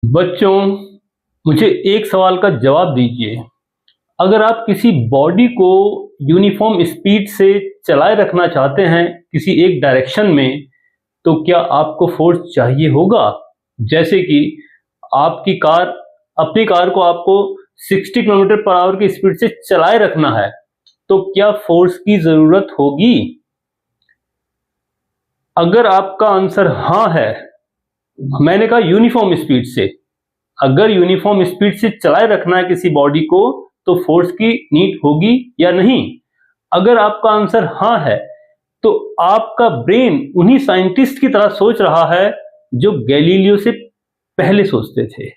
बच्चों, मुझे एक सवाल का जवाब दीजिए। अगर आप किसी बॉडी को यूनिफॉर्म स्पीड से चलाए रखना चाहते हैं किसी एक डायरेक्शन में, तो क्या आपको फोर्स चाहिए होगा? जैसे कि अपनी कार को आपको 60 किलोमीटर पर आवर की स्पीड से चलाए रखना है, तो क्या फोर्स की जरूरत होगी? अगर आपका आंसर हाँ है, मैंने कहा यूनिफॉर्म स्पीड से, अगर यूनिफॉर्म स्पीड से चलाए रखना है किसी बॉडी को, तो फोर्स की नीड होगी या नहीं? अगर आपका आंसर हाँ है, तो आपका ब्रेन उन्हीं साइंटिस्ट की तरह सोच रहा है जो गैलीलियो से पहले सोचते थे।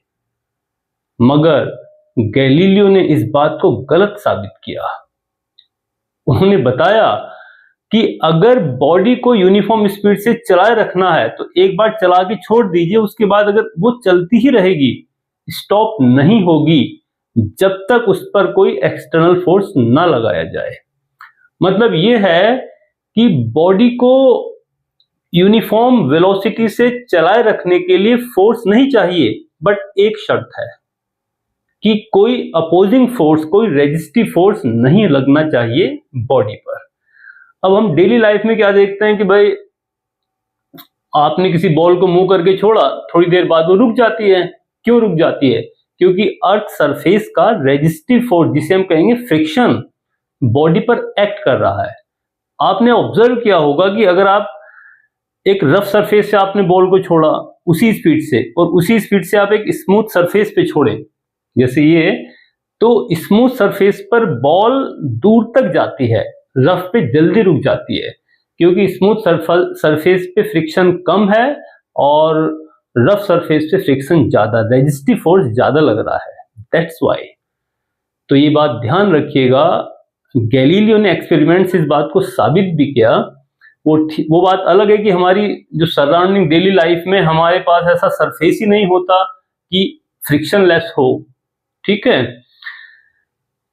मगर गैलीलियो ने इस बात को गलत साबित किया। उन्होंने बताया कि अगर बॉडी को यूनिफॉर्म स्पीड से चलाए रखना है तो एक बार चला के छोड़ दीजिए, उसके बाद अगर वो चलती ही रहेगी, स्टॉप नहीं होगी जब तक उस पर कोई एक्सटर्नल फोर्स ना लगाया जाए। मतलब ये है कि बॉडी को यूनिफॉर्म वेलोसिटी से चलाए रखने के लिए फोर्स नहीं चाहिए, बट एक शर्त है कि कोई अपोजिंग फोर्स, कोई रेजिस्टिव फोर्स नहीं लगना चाहिए बॉडी पर। अब हम डेली लाइफ में क्या देखते हैं कि भाई आपने किसी बॉल को मूव करके छोड़ा, थोड़ी देर बाद वो रुक जाती है। क्यों रुक जाती है? क्योंकि अर्थ सरफेस का रेजिस्टिव फोर्स, जिसे हम कहेंगे फ्रिक्शन, बॉडी पर एक्ट कर रहा है। आपने ऑब्जर्व किया होगा कि अगर आप एक रफ सरफेस से आपने बॉल को छोड़ा उसी स्पीड से, और उसी स्पीड से आप एक स्मूथ सरफेस पे छोड़े जैसे ये, तो स्मूथ सरफेस पर बॉल दूर तक जाती है, रफ पे जल्दी रुक जाती है, क्योंकि स्मूथ सरफेस पे फ्रिक्शन कम है और रफ सरफेस पे फ्रिक्शन ज्यादा, रेजिस्टिव फोर्स ज्यादा लग रहा है, दैट्स वाई। तो ये बात ध्यान रखिएगा। गैलीलियो ने एक्सपेरिमेंट से इस बात को साबित भी किया। वो बात अलग है कि हमारी जो सराउंडिंग डेली लाइफ में हमारे पास ऐसा सरफेस ही नहीं होता कि फ्रिक्शन लेस हो, ठीक है।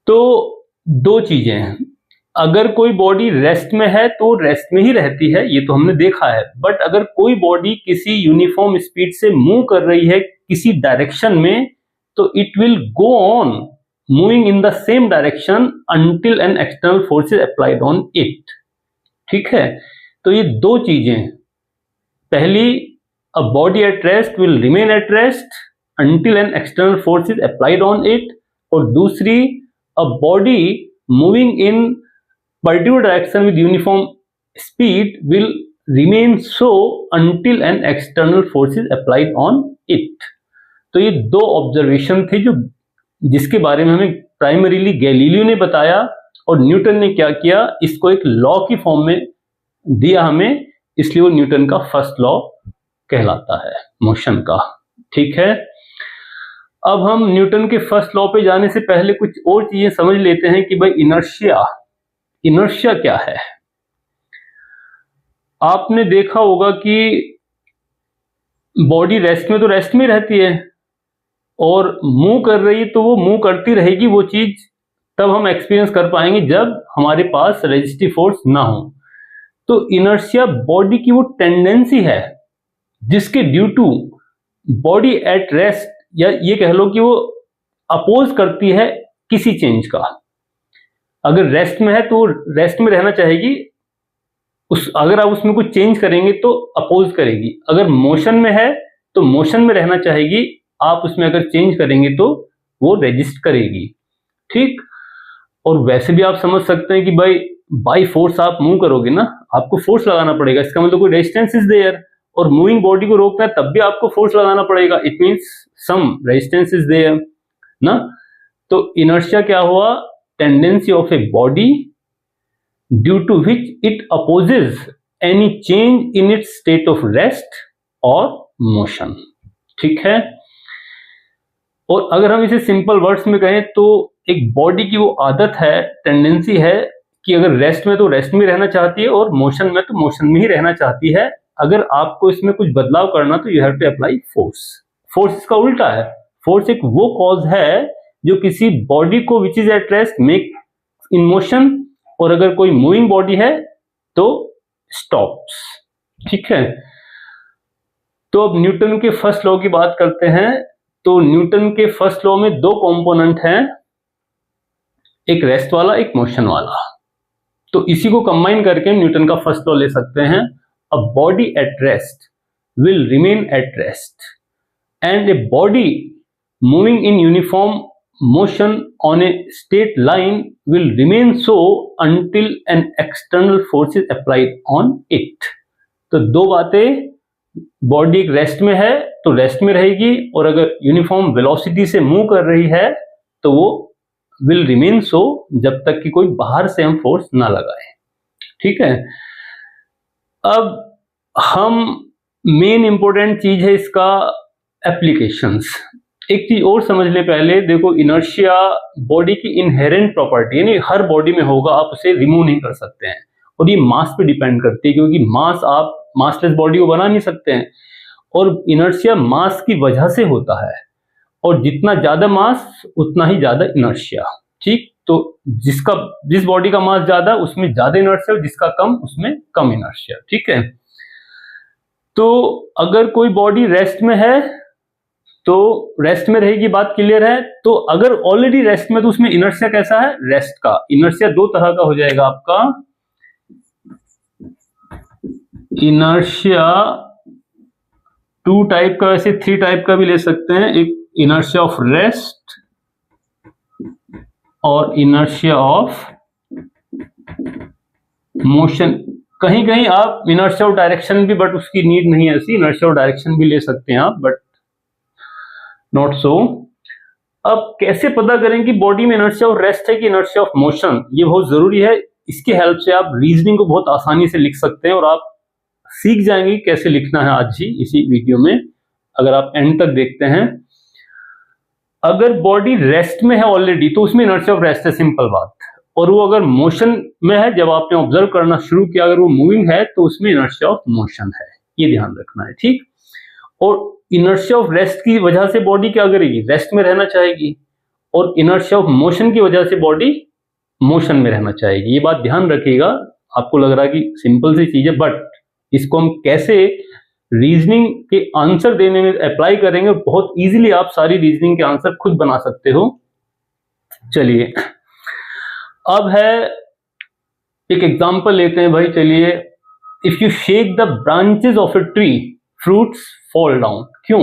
तो दो चीजें हैं, अगर कोई बॉडी रेस्ट में है तो रेस्ट में ही रहती है, ये तो हमने देखा है। बट अगर कोई बॉडी किसी यूनिफॉर्म स्पीड से मूव कर रही है किसी डायरेक्शन में, तो it will go on moving in the same direction until an external force is applied on it, ठीक है। तो ये दो चीजें, पहली, a body at rest will remain at rest until an external force is applied on it, और दूसरी, a body moving in particular direction with uniform speed will remain so until an external force is applied on it। तो ये दो observation थे जो जिसके बारे में हमें प्राइमरीली गैलीलियो ने बताया, और न्यूटन ने क्या किया, इसको एक लॉ की फॉर्म में दिया हमें, इसलिए वो न्यूटन का फर्स्ट लॉ कहलाता है मोशन का, ठीक है। अब हम न्यूटन के फर्स्ट लॉ पे जाने से पहले कुछ और चीजें समझ लेते हैं कि भाई इनर्शिया क्या है। आपने देखा होगा कि बॉडी रेस्ट में तो रेस्ट में रहती है, और मूव कर रही तो वो मूव करती रहेगी। वो चीज तब हम एक्सपीरियंस कर पाएंगे जब हमारे पास रेजिस्टिव फोर्स ना हो। तो इनर्शिया बॉडी की वो टेंडेंसी है जिसके due to body at rest, या ये कह लो कि वो अपोज करती है किसी चेंज का। अगर रेस्ट में है तो रेस्ट में रहना चाहेगी, अगर आप उसमें कुछ चेंज करेंगे तो अपोज करेगी। अगर मोशन में है तो मोशन में रहना चाहेगी, आप उसमें अगर चेंज करेंगे तो वो रेजिस्ट करेगी, ठीक। और वैसे भी आप समझ सकते हैं कि भाई बाई फोर्स आप मूव करोगे ना, आपको फोर्स लगाना पड़ेगा, इसका मतलब कोई रेजिस्टेंस इज देयर, और मूविंग बॉडी को रोकना है तब भी आपको फोर्स लगाना पड़ेगा, it means some resistance is there ना। तो इनर्शिया क्या हुआ? tendency of a body due to which it opposes any change in its state of rest or motion, ठीक है। और अगर हम इसे सिंपल वर्ड्स में कहें तो एक बॉडी की वो आदत है, टेंडेंसी है कि अगर रेस्ट में तो रेस्ट में रहना चाहती है, और मोशन में तो मोशन में ही रहना चाहती है। अगर आपको इसमें कुछ बदलाव करना तो you have to apply force. Force इसका उल्टा है, फोर्स एक वो कॉज है जो किसी बॉडी को which is at rest make in motion, और अगर कोई मूविंग बॉडी है तो स्टॉप्स, ठीक है। तो अब न्यूटन के फर्स्ट लॉ की बात करते हैं तो न्यूटन के फर्स्ट लॉ में दो कंपोनेंट हैं, एक रेस्ट वाला एक मोशन वाला। तो इसी को कंबाइन करके न्यूटन का फर्स्ट लॉ ले सकते हैं, a body at rest will remain at rest and a body moving in uniform motion on a straight line will remain so until an external force is applied on it। तो दो बातें, body एक rest में है तो rest में रहेगी, और अगर यूनिफॉर्म वेलोसिटी से मूव कर रही है तो वो विल रिमेन सो जब तक कि कोई बाहर से हम फोर्स ना लगाए। ठीक है, अब हम मेन इंपॉर्टेंट चीज है इसका एप्लीकेशंस। एक चीज और समझ ले पहले, देखो इनर्शिया बॉडी की इनहेरेंट प्रॉपर्टी, यानी हर बॉडी में होगा, आप उसे रिमूव नहीं कर सकते हैं, और ये मास पे डिपेंड करती है, क्योंकि मास आप मासलेस बॉडी को बना नहीं सकते हैं, और इनर्शिया मास की वजह से होता है, और जितना ज्यादा मास उतना ही ज्यादा इनर्शिया। ठीक, तो जिस बॉडी का मास ज्यादा उसमें ज्यादा इनर्शिया, और जिसका कम उसमें कम इनर्शिया। ठीक है, तो अगर कोई बॉडी रेस्ट में है तो रेस्ट में रहेगी, बात क्लियर है। तो अगर ऑलरेडी रेस्ट में तो उसमें इनर्शिया कैसा है, रेस्ट का इनर्शिया दो तरह का हो जाएगा आपका, इनर्शिया टू टाइप का, वैसे थ्री टाइप का भी ले सकते हैं, एक इनर्शिया ऑफ रेस्ट और इनर्शिया ऑफ मोशन। कहीं कहीं आप इनर्शिया ऑफ डायरेक्शन भी, बट उसकी नीड नहीं है ऐसी, इनर्शिया ऑफ डायरेक्शन भी ले सकते हैं आप, बट नॉट सो। अब कैसे पता करें कि बॉडी में इनर्शिया ऑफ रेस्ट है कि इनर्शिया ऑफ मोशन, ये बहुत जरूरी है। इसकी हेल्प से आप रीजनिंग को बहुत आसानी से लिख सकते हैं, और आप सीख जाएंगे कैसे लिखना है आज ही इसी वीडियो में, अगर आप एंड तक देखते हैं। अगर बॉडी रेस्ट में है ऑलरेडी तो उसमें इनर्शिया ऑफ रेस्ट है, सिंपल बात, और वो अगर मोशन में है, जब आपने ऑब्जर्व करना शुरू किया, अगर वो मूविंग है तो उसमें इनर्शिया ऑफ मोशन है, ये ध्यान रखना है। ठीक, और इनर्शिया ऑफ रेस्ट की वजह से बॉडी क्या करेगी, रेस्ट में रहना चाहेगी, और इनर्शिया ऑफ मोशन की वजह से बॉडी मोशन में रहना चाहेगी। ये बात ध्यान रखिएगा। आपको लग रहा है कि सिंपल सी चीज है, बट इसको हम कैसे रीजनिंग के आंसर देने में अप्लाई करेंगे, बहुत इजीली आप सारी रीजनिंग के आंसर खुद बना सकते हो। चलिए अब है एक एग्जांपल लेते हैं भाई, चलिए। If you shake the branches of a tree fruits fall down. क्यों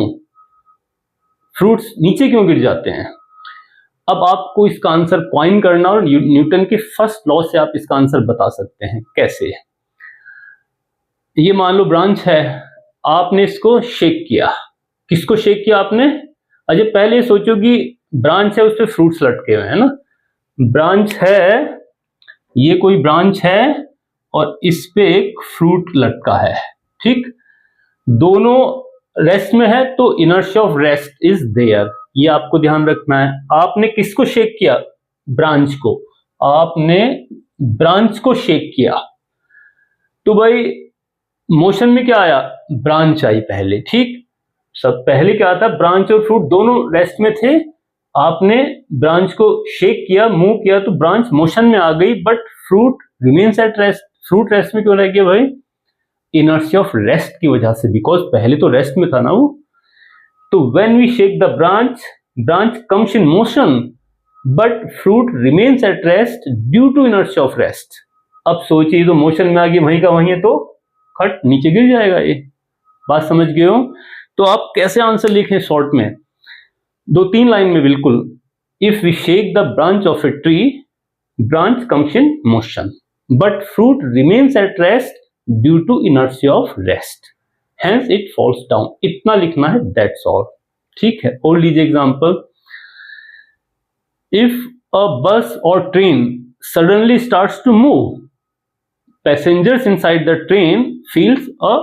फ्रूट्स नीचे क्यों गिर जाते हैं? अब आपको इसका आंसर कॉइन करना, और न्यूटन के फर्स्ट लॉ से आप इसका आंसर बता सकते हैं। कैसे? ये मान लो ब्रांच है, आपने इसको शेक किया। किसको शेक किया आपने? अजय पहले सोचो कि ब्रांच है, उस पर फ्रूट्स लटके हुए हैं ना। ब्रांच है, ये कोई ब्रांच है और इस पे एक फ्रूट लटका है। ठीक, दोनों रेस्ट में है तो inertia of rest is there, ये आपको ध्यान रखना है। आपने किसको शेक किया? ब्रांच को। आपने ब्रांच को शेक किया तो भाई मोशन में क्या आया? ब्रांच आई पहले। ठीक, सब पहले क्या था? ब्रांच और फ्रूट दोनों रेस्ट में थे। आपने ब्रांच को शेक किया, मूव किया, तो ब्रांच मोशन में आ गई, but fruit remains at rest. Fruit rest में क्यों रह गया भाई? इनर्शिया ऑफ रेस्ट की वजह से, बिकॉज पहले तो रेस्ट में था ना वो। तो when we shake the branch, branch comes in motion but fruit remains at rest due to inertia of rest. अब सोचिए, तो मोशन में आ गई, वहीं का वहीं है, तो खट नीचे गिर जाएगा। ये बात समझ गए हो? तो आप कैसे आंसर लिखें शॉर्ट में? 2-3 लाइन में बिल्कुल। If we shake the branch of a tree, branch comes in motion but fruit remains at rest due to inertia of rest, hence it falls down. इतना लिखना है, दैट्स ऑल। ठीक है, और लीजिए एग्जांपल। इफ अ बस और train suddenly starts to move, passengers inside the train feels a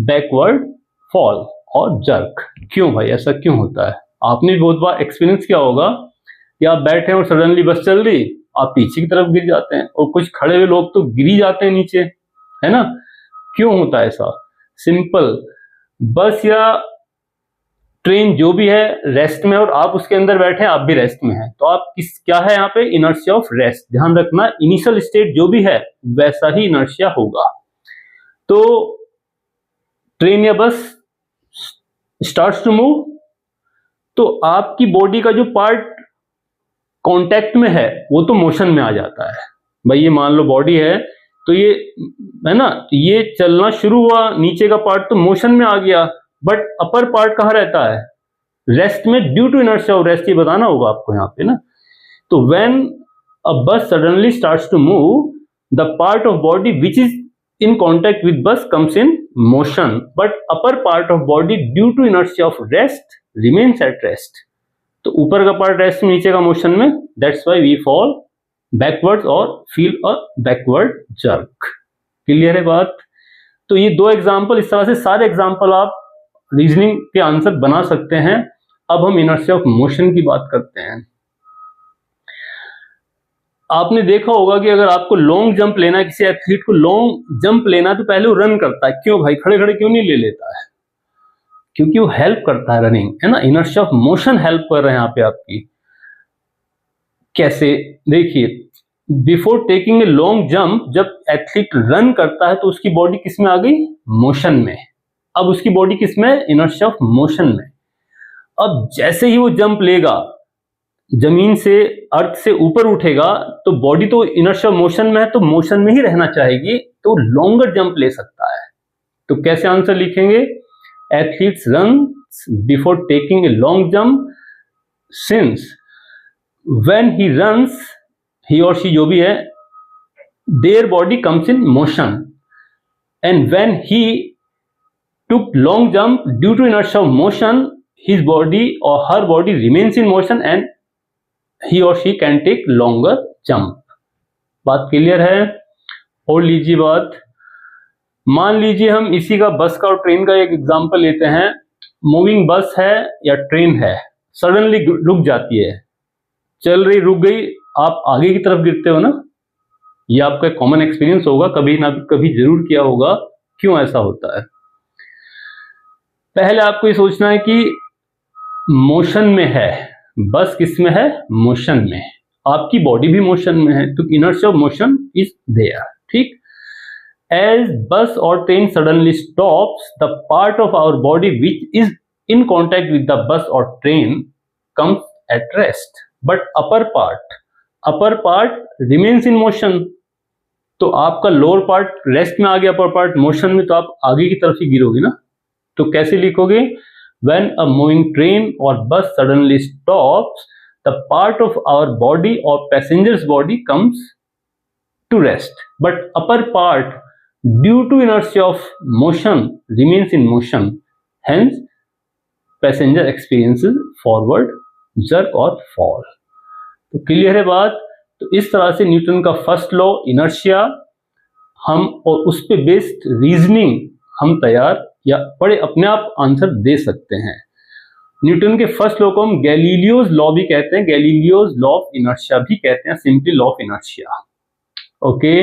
backward fall और jerk. क्यों भाई, ऐसा क्यों होता है? आपने बहुत बार एक्सपीरियंस किया होगा कि आप बैठे हैं और सडनली बस चल रही, आप पीछे की तरफ गिर जाते हैं, और कुछ खड़े हुए लोग तो गिर ही जाते हैं नीचे, है ना? क्यों होता है ऐसा? सिंपल, बस या ट्रेन जो भी है रेस्ट में, और आप उसके अंदर बैठे हैं, आप भी रेस्ट में हैं, तो आप क्या है यहाँ पे? Inertia of rest. ध्यान रखना, इनिशियल स्टेट जो भी है वैसा ही इनर्शिया होगा। तो ट्रेन या बस स्टार्ट्स टू मूव, तो आपकी बॉडी का जो पार्ट कांटेक्ट में है वो तो मोशन में आ जाता है। भाई ये मान लो बॉडी है, तो ये है ना, ये चलना शुरू हुआ, नीचे का पार्ट तो मोशन में आ गया, बट अपर पार्ट कहाँ रहता है? रेस्ट में, due to inertia of rest, ये बताना होगा आपको यहाँ पे ना। तो when a bus suddenly starts to move, the part of body which is in contact with bus comes in motion, but upper part of body due to inertia of rest remains at rest. तो ऊपर का part rest में, नीचे का motion में, that's why we fall backwards or feel a backward jerk. Clear है बात? तो ये दो एग्जांपल, इस तरह से सारे एग्जांपल आप रीजनिंग के आंसर बना सकते हैं। अब हम इनर्शिया ऑफ मोशन की बात करते हैं। आपने देखा होगा कि अगर आपको लॉन्ग जंप लेना है, किसी एथलीट को लॉन्ग जंप लेना है, तो पहले वो रन करता है। क्यों भाई? खड़े खड़े क्यों नहीं ले लेता है? क्योंकि वो हेल्प करता है, रनिंग है ना, इनर्शिया ऑफ मोशन हेल्प कर रहे हैं यहाँ पे आपकी। कैसे? देखिए, before taking a long jump, जब एथलीट रन करता है तो उसकी बॉडी किस में आ गई? मोशन में। अब उसकी बॉडी किस में? इनर्शिया ऑफ मोशन में। अब जैसे ही वो जंप लेगा, जमीन से, अर्थ से ऊपर उठेगा, तो बॉडी तो इनर्शिया मोशन में है, तो मोशन में ही रहना चाहेगी, तो लॉन्गर जंप ले सकता है। तो कैसे आंसर लिखेंगे? Athletes run before taking a long jump since when he runs, he और शी जो भी है, their body comes in motion, and when he took long jump due to inertia of motion, his body और her body remains in motion and he or she can take longer jump. बात clear है? और लीजिए बात, मान लीजिए हम इसी का बस का और ट्रेन का एक एग्जांपल लेते हैं। मूविंग बस है या ट्रेन है, सडनली रुक जाती है, चल रही रुक गई, आप आगे की तरफ गिरते हो ना। ये आपका कॉमन एक्सपीरियंस होगा, कभी ना कभी जरूर किया होगा। क्यों ऐसा होता है? पहले आपको ये सोचना है कि मोशन में है बस, किस में है? मोशन में। आपकी बॉडी भी मोशन में है, तो inertia of motion is there. ठीक? एज बस और train suddenly stops, the part of our body which is in contact with the bus और train comes at rest, but upper part remains in motion. तो आपका lower part rest में आ गया, upper part motion में, तो आप आगे की तरफ ही गिरोगे ना। तो कैसे लिखोगे? When a moving train or bus suddenly stops, the part of our body or passenger's body comes to rest, but upper part, due to inertia of motion, remains in motion. Hence, passenger experiences forward jerk or fall. तो clear है बात? तो इस तरह से Newton का first law inertia हम, और उस पे बेस्ड रीजनिंग हम तैयार या बड़े अपने आप आंसर दे सकते हैं। न्यूटन के फर्स्ट लॉ को हम गैलीलियोज लॉ भी कहते हैं, गैलीलियोज लॉ ऑफ इनर्शिया भी कहते हैं, simply law of inertia. Okay.